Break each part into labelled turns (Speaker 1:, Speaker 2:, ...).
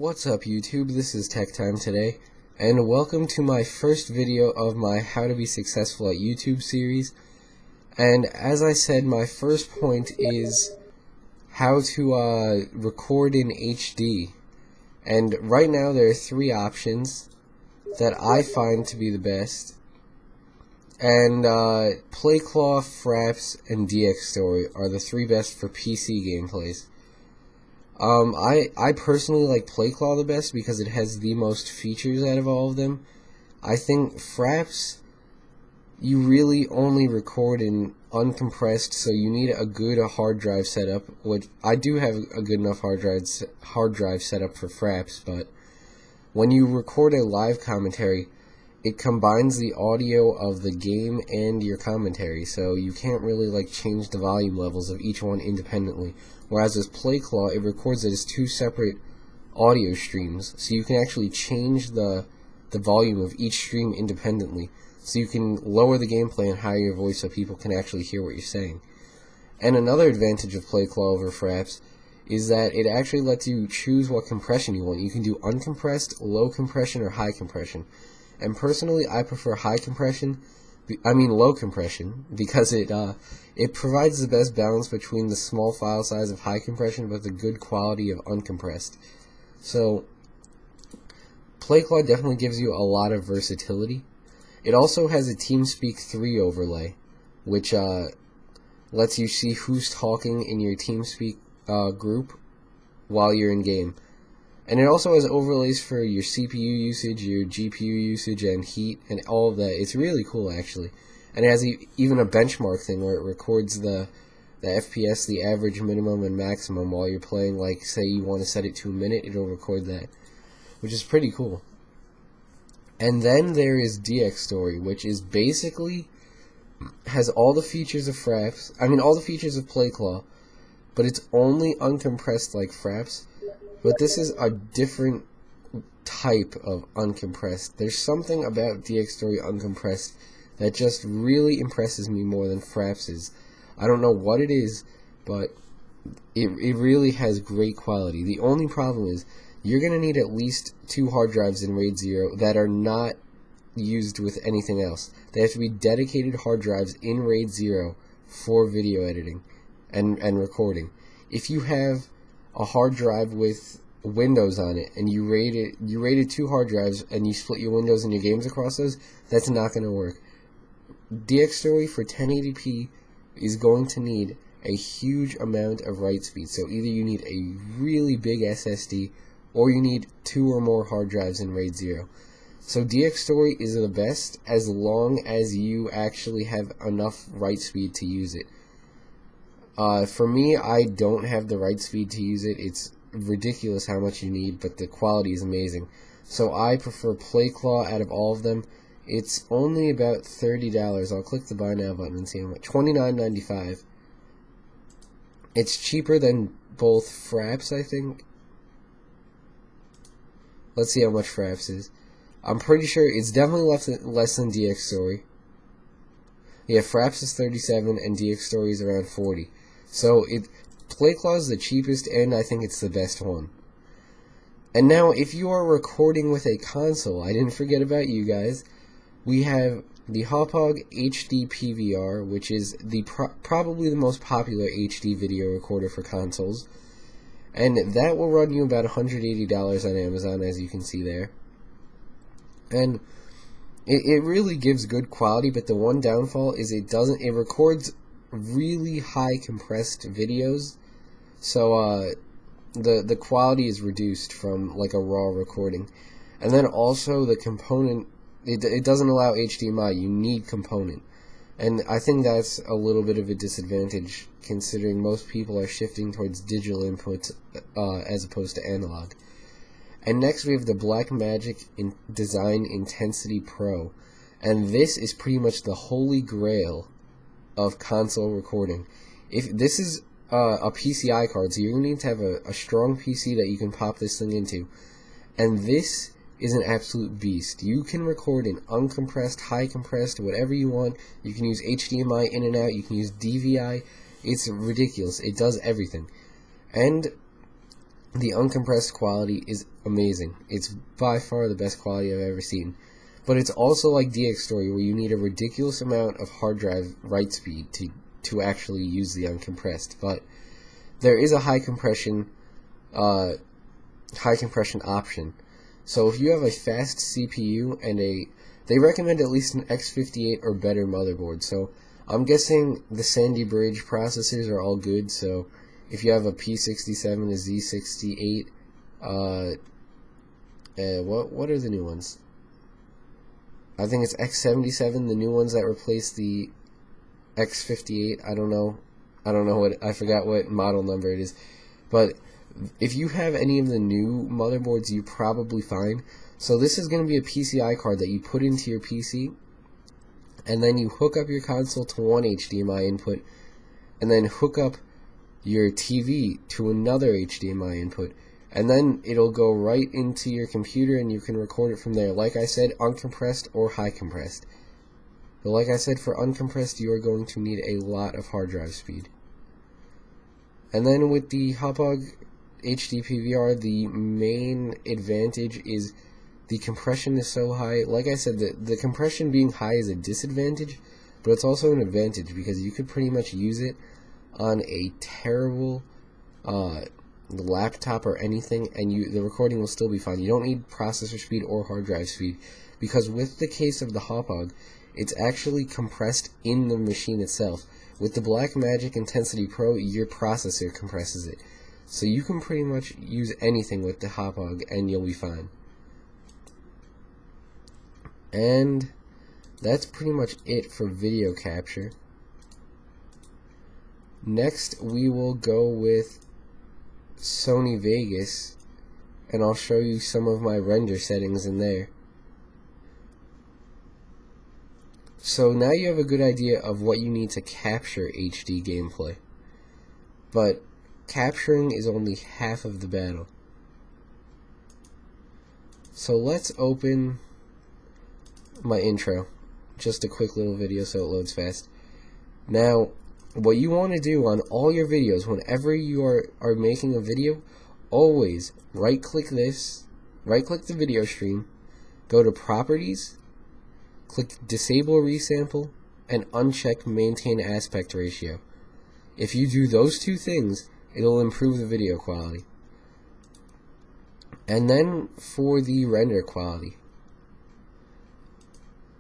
Speaker 1: What's up YouTube, this is Tech Time today, and welcome to my first video of my How to Be Successful at YouTube series. And as I said, my first point is how to record in HD. And right now there are three options that I find to be the best. And PlayClaw, Fraps, and DxStory are the three best for PC gameplays. I personally like PlayClaw the best because it has the most features out of all of them. I think Fraps, you really only record in uncompressed, so you need a good hard drive setup, which I do have a good enough hard drive setup for Fraps, but when you record a live commentary, it combines the audio of the game and your commentary, so you can't really change the volume levels of each one independently. Whereas with PlayClaw, it records it as two separate audio streams, so you can actually change the volume of each stream independently, so you can lower the gameplay and higher your voice so people can actually hear what you're saying. And another advantage of PlayClaw over Fraps is that it actually lets you choose what compression you want. You can do uncompressed, low compression, or high compression. And personally, I prefer low compression, because it provides the best balance between the small file size of high compression but the good quality of uncompressed. So PlayClaw definitely gives you a lot of versatility. It also has a TeamSpeak 3 overlay, which lets you see who's talking in your TeamSpeak group while you're in game. And it also has overlays for your CPU usage, your GPU usage, and heat, and all of that. It's really cool, actually. And it has even a benchmark thing where it records the FPS, the average, minimum, and maximum while you're playing. Like, say you want to set it to a minute, it'll record that, which is pretty cool. And then there is DxStory, which is basically has all the features of Fraps. All the features of PlayClaw, but it's only uncompressed like Fraps. But this is a different type of uncompressed. There's something about DxStory uncompressed that just really impresses me more than Fraps is. I don't know what it is, but it really has great quality. The only problem is you're going to need at least 2 hard drives in RAID 0 that are not used with anything else. They have to be dedicated hard drives in RAID 0 for video editing and recording. If you have a hard drive with Windows on it and you rated 2 hard drives and you split your Windows and your games across those, that's not going to work. DxStory for 1080p is going to need a huge amount of write speed, so either you need a really big SSD or you need 2 or more hard drives in RAID 0. So DxStory is the best as long as you actually have enough write speed to use it. For me, I don't have the write speed to use it. It's ridiculous how much you need, but the quality is amazing. So I prefer PlayClaw out of all of them. It's only about $30. I'll click the buy now button and see how much. $29.95. It's cheaper than both Fraps, I think. Let's see how much Fraps is. I'm pretty sure it's definitely less than DxStory. Yeah, Fraps is $37 and DxStory is around $40. So PlayClaw is the cheapest, and I think it's the best one. And now, if you are recording with a console, I didn't forget about you guys. We have the Hauppauge HD PVR, which is probably the most popular HD video recorder for consoles. And that will run you about $180 on Amazon, as you can see there. And it really gives good quality, but the one downfall is it records really high compressed videos, so the quality is reduced from like a raw recording. And then also the component, it doesn't allow HDMI. You need component, and I think that's a little bit of a disadvantage considering most people are shifting towards digital inputs as opposed to analog. And next we have the Blackmagic Design Intensity Pro, and this is pretty much the holy grail of console recording. If this is a PCI card, so you're going to need to have a strong PC that you can pop this thing into, and this is an absolute beast. You can record in uncompressed, high compressed, whatever you want. You can use HDMI in and out, you can use DVI. It's ridiculous. It does everything. And the uncompressed quality is amazing. It's by far the best quality I've ever seen. But it's also like Dxtory, where you need a ridiculous amount of hard drive write speed to actually use the uncompressed. But there is a high compression option. So if you have a fast CPU and they recommend at least an X58 or better motherboard. So I'm guessing the Sandy Bridge processors are all good. So if you have a P67, a Z68, what are the new ones? I think it's X77, the new ones that replace the X58. I don't know I forgot what model number it is. But if you have any of the new motherboards, you're probably fine. So this is going to be a PCI card that you put into your PC, and then you hook up your console to one HDMI input, and then hook up your TV to another HDMI input, and then it'll go right into your computer and you can record it from there. Like I said, uncompressed or high compressed. But like I said, for uncompressed, you are going to need a lot of hard drive speed. And then with the Hauppauge HD PVR, the main advantage is the compression is so high. Like I said, the compression being high is a disadvantage, but it's also an advantage because you could pretty much use it on a terrible laptop or anything, and the recording will still be fine. You don't need processor speed or hard drive speed, because with the case of the Hauppauge, it's actually compressed in the machine itself. With the Blackmagic Intensity Pro, your processor compresses it. So you can pretty much use anything with the Hauppauge and you'll be fine. And that's pretty much it for video capture. Next we will go with Sony Vegas, and I'll show you some of my render settings in there. So now you have a good idea of what you need to capture HD gameplay. But capturing is only half of the battle. So let's open my intro. Just a quick little video so it loads fast. Now, what you want to do on all your videos, whenever you are making a video, always right-click this, right-click the video stream, go to Properties, click Disable Resample, and uncheck Maintain Aspect Ratio. If you do those two things, it'll improve the video quality. And then for the render quality,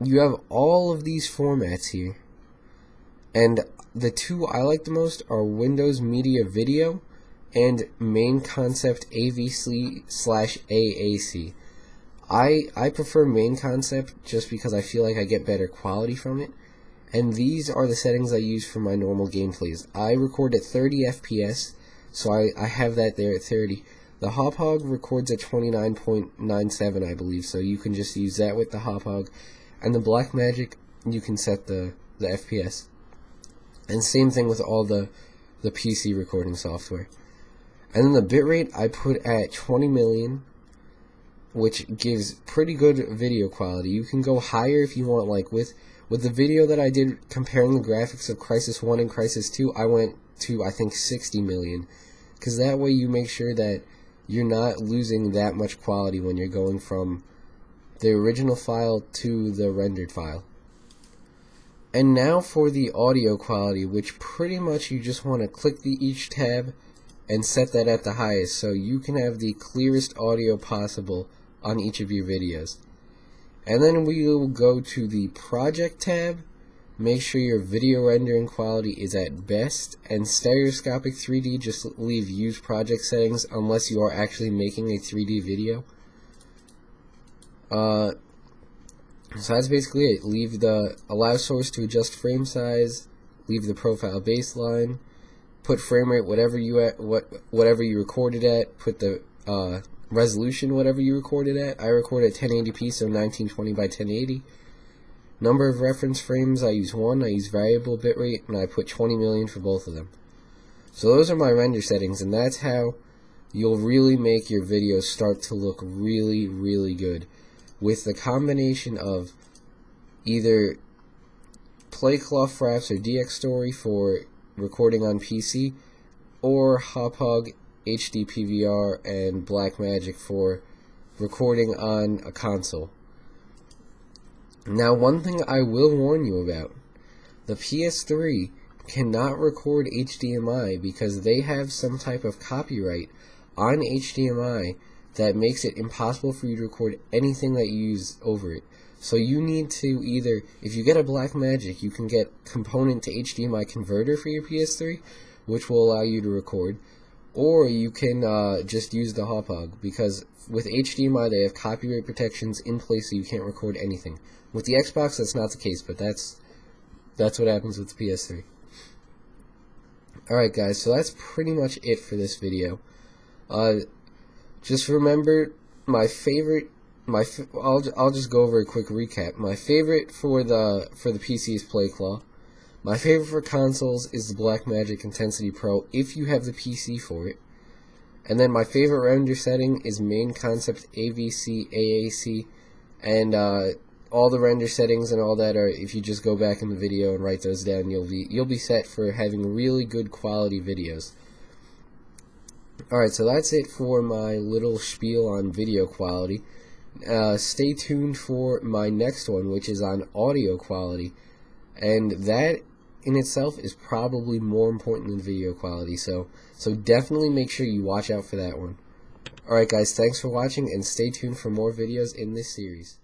Speaker 1: you have all of these formats here, and the two I like the most are Windows Media Video and Main Concept AVC/AAC. I prefer Main Concept just because I feel like I get better quality from it, and these are the settings I use for my normal gameplays. I record at 30 FPS, so I have that there at 30. The Hauppauge records at 29.97, I believe, so you can just use that with the Hauppauge. And the Blackmagic, you can set the FPS. And same thing with all the PC recording software. And then the bitrate I put at 20 million, which gives pretty good video quality. You can go higher if you want. Like with the video that I did comparing the graphics of Crysis 1 and Crysis 2, I went to, I think, 60 million. Because that way you make sure that you're not losing that much quality when you're going from the original file to the rendered file. And now for the audio quality, which pretty much you just want to click each tab and set that at the highest so you can have the clearest audio possible on each of your videos. And then we will go to the project tab, make sure your video rendering quality is at best, and stereoscopic 3D, just leave use project settings unless you are actually making a 3D video. So that's basically it. Leave the allow source to adjust frame size, leave the profile baseline, put frame rate whatever you recorded at, put the resolution whatever you recorded at. I record at 1080p, so 1920 by 1080. Number of reference frames, I use 1, I use variable bitrate, and I put 20 million for both of them. So those are my render settings, and that's how you'll really make your videos start to look really, really good. With the combination of either Playcloth Fraps or Dxtory for recording on PC, or Hauppauge HD PVR and Blackmagic for recording on a console. Now, one thing I will warn you about, the PS3 cannot record HDMI because they have some type of copyright on HDMI that makes it impossible for you to record anything that you use over it. So you need to either, if you get a Blackmagic, you can get component to HDMI converter for your PS3, which will allow you to record, or you can just use the Hauppauge, because with HDMI they have copyright protections in place so you can't record anything. With the Xbox that's not the case, but that's what happens with the PS3. Alright guys, so that's pretty much it for this video. Just remember, I'll just go over a quick recap. My favorite for the PC is PlayClaw. My favorite for consoles is the Blackmagic Intensity Pro, if you have the PC for it. And then my favorite render setting is Main Concept AVC, AAC, and all the render settings and all that are, if you just go back in the video and write those down, you'll be set for having really good quality videos. Alright, so that's it for my little spiel on video quality. Stay tuned for my next one, which is on audio quality, and that in itself is probably more important than video quality, so definitely make sure you watch out for that one. Alright guys, thanks for watching, and stay tuned for more videos in this series.